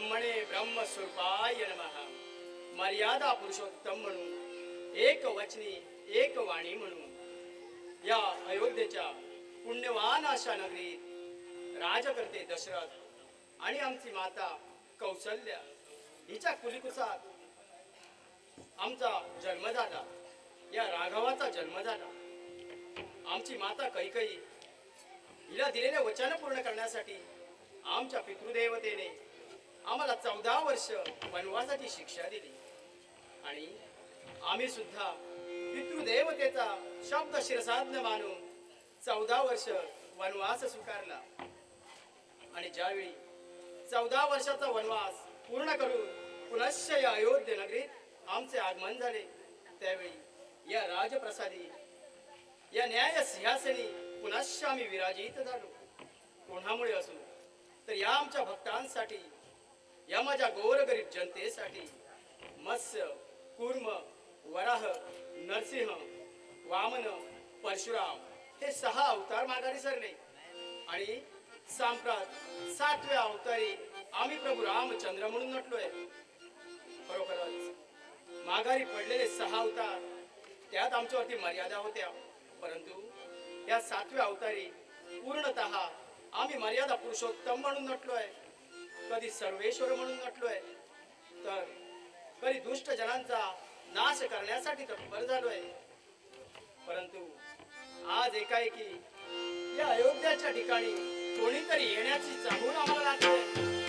ब्रह्मणे ब्रह्मस्वरूपाय नमः. मर्यादा पुरुषोत्तम म्हणून एक वचनी एक वाणी म्हणून या अयोध्येच्या पुण्यवान अशा नगरीत राजकर्ते दशरथ आणि आमची माता कौसल्या हिच्या कुलीकुसात आमचा जन्म झाला. या राघवाचा जन्म झाला. आमची माता कैकेयी हिला दिलेले वचन पूर्ण करण्यासाठी आमच्या पितृदेवतेने आम्हाला 14 वर्ष वनवासाची शिक्षा दिली आणि आम्ही सुद्धा पितृदेवतेचा शब्द शिरसाज्ञ मानून 14 वर्ष वनवास स्वीकारला. आणि ज्यावेळी 14 वर्षाचा वनवास पूर्ण करून पुनश्च या अयोध्ये नगरीत आमचे आगमन झाले, त्यावेळी या राजप्रसादी या न्याय सिंहासनी पुनश्च आम्ही विराजित झालो. कोणामुळे असो तर या आमच्या भक्तांसाठी, या माझ्या गोरगरीब जनतेसाठी मत्स्य, कूर्म, वराह, नरसिंह, वामन, परशुराम हे 6 अवतार माघारी सरले आणि सांप्रत 7व्या अवतारी आम्ही प्रभू रामचंद्र म्हणून नटलोय. खरोखरच माघारी पडलेले 6 अवतार त्यात आमच्यावरती मर्यादा होत्या, परंतु या 7व्या अवतारी पूर्णतः आम्ही मर्यादा पुरुषोत्तम म्हणून नटलोय, कधी सर्वेश्वर म्हणून नटलोय, तर कधी दुष्ट जनांचा नाश करण्यासाठी तत्पर झालोय. परंतु आज एकाएकी या अयोध्याच्या ठिकाणी कोणीतरी येण्याची चाहूल आम्हाला लागते.